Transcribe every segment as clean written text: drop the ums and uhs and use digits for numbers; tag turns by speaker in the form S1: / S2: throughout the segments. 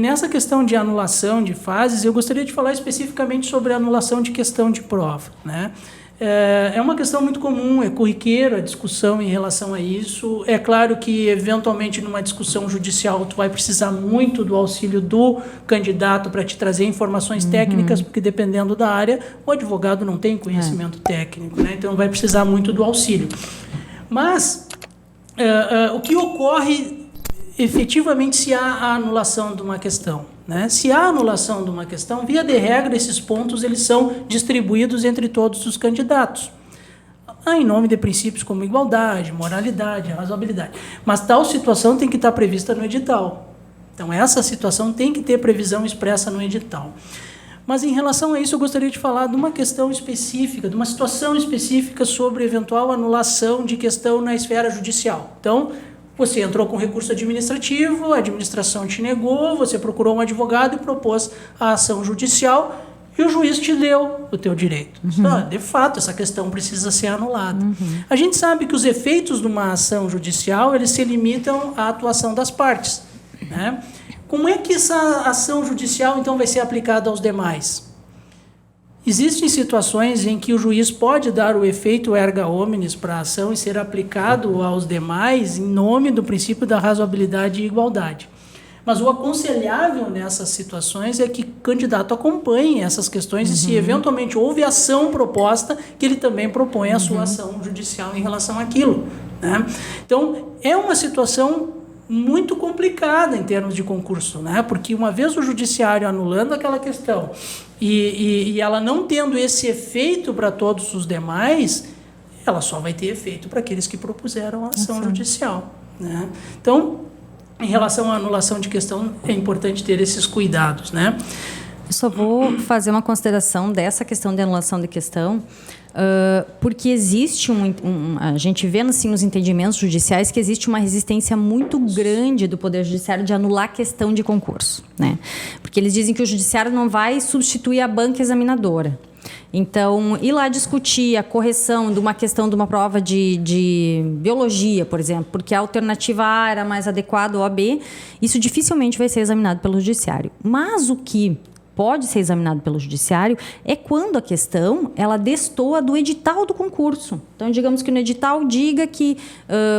S1: nessa questão de anulação de fases, eu gostaria de falar especificamente sobre a anulação de questão de prova, né? É uma questão muito comum, é corriqueira a discussão em relação a isso. É claro que, eventualmente, numa discussão judicial, tu vai precisar muito do auxílio do candidato para te trazer informações técnicas, porque, dependendo da área, o advogado não tem conhecimento técnico, né? Então, vai precisar muito do auxílio. Mas, o que ocorre, efetivamente, se há a anulação de uma questão? Né? Se há anulação de uma questão, via de regra, esses pontos eles são distribuídos entre todos os candidatos, em nome de princípios como igualdade, moralidade, razoabilidade. Mas tal situação tem que estar prevista no edital. Então, essa situação tem que ter previsão expressa no edital. Mas, em relação a isso, eu gostaria de falar de uma questão específica, de uma situação específica sobre eventual anulação de questão na esfera judicial. Então, você entrou com recurso administrativo, a administração te negou, você procurou um advogado e propôs a ação judicial e o juiz te deu o teu direito. De fato, essa questão precisa ser anulada. A gente sabe que os efeitos de uma ação judicial, eles se limitam à atuação das partes, né? Como é que essa ação judicial, então, vai ser aplicada aos demais? Existem situações em que o juiz pode dar o efeito erga omnes para a ação e ser aplicado aos demais em nome do princípio da razoabilidade e igualdade. Mas o aconselhável nessas situações é que o candidato acompanhe essas questões e, se eventualmente houve ação proposta, que ele também proponha a sua ação judicial em relação àquilo, né? Então, é uma situação muito complicada em termos de concurso, né? Porque uma vez o judiciário anulando aquela questão e ela não tendo esse efeito para todos os demais, ela só vai ter efeito para aqueles que propuseram a ação judicial, né? Então, em relação à anulação de questão, é importante ter esses cuidados, né?
S2: Eu só vou fazer uma consideração dessa questão de anulação de questão, porque existe a gente vê assim, nos entendimentos judiciais que existe uma resistência muito grande do Poder Judiciário de anular a questão de concurso, né? Porque eles dizem que o Judiciário não vai substituir a banca examinadora. Então, ir lá discutir a correção de uma questão de uma prova de biologia, por exemplo, porque a alternativa A era mais adequada ou a B, isso dificilmente vai ser examinado pelo Judiciário. Mas o que pode ser examinado pelo Judiciário é quando a questão ela destoa do edital do concurso. Então, digamos que no edital diga que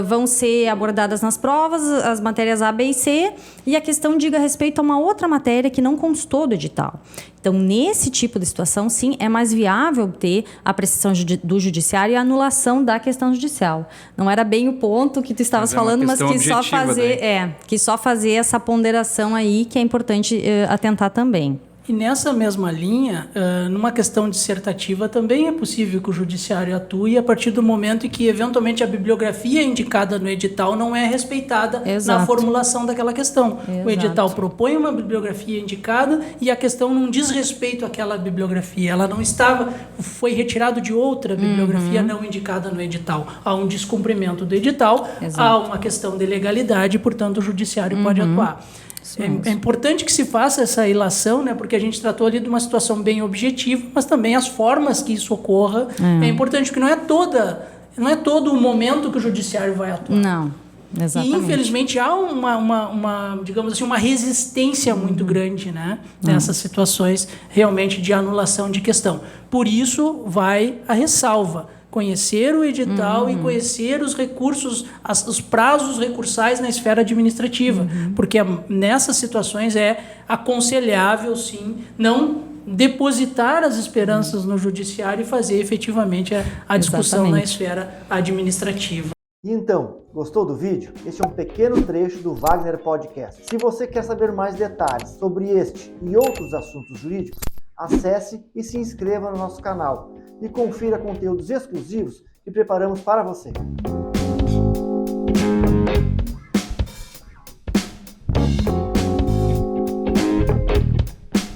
S2: vão ser abordadas nas provas as matérias A, B e C, e a questão diga respeito a uma outra matéria que não constou do edital. Então, nesse tipo de situação, sim, é mais viável ter a apreciação do Judiciário e a anulação da questão judicial. Não era bem o ponto que tu estavas falando, mas que só fazer essa ponderação aí que é importante atentar também.
S1: E nessa mesma linha, numa questão dissertativa, também é possível que o judiciário atue a partir do momento em que, eventualmente, a bibliografia indicada no edital não é respeitada na formulação daquela questão. O edital propõe uma bibliografia indicada e a questão não diz respeito àquela bibliografia. Ela não estava, foi retirado de outra bibliografia não indicada no edital. Há um descumprimento do edital, há uma questão de legalidade, portanto, o judiciário pode atuar. É importante que se faça essa ilação, né, porque a gente tratou ali de uma situação bem objetiva, mas também as formas que isso ocorra. É importante, porque não é todo o momento que o judiciário vai atuar.
S2: Não, exatamente.
S1: E, infelizmente, há digamos assim, uma resistência muito grande, né, nessas situações realmente de anulação de questão. Por isso, vai a ressalva. Conhecer o edital e conhecer os recursos, os prazos recursais na esfera administrativa, porque nessas situações é aconselhável, sim, não depositar as esperanças no judiciário e fazer efetivamente a discussão na esfera administrativa.
S3: Então, gostou do vídeo? Este é um pequeno trecho do Wagner Podcast. Se você quer saber mais detalhes sobre este e outros assuntos jurídicos, acesse e se inscreva no nosso canal e confira conteúdos exclusivos que preparamos para você.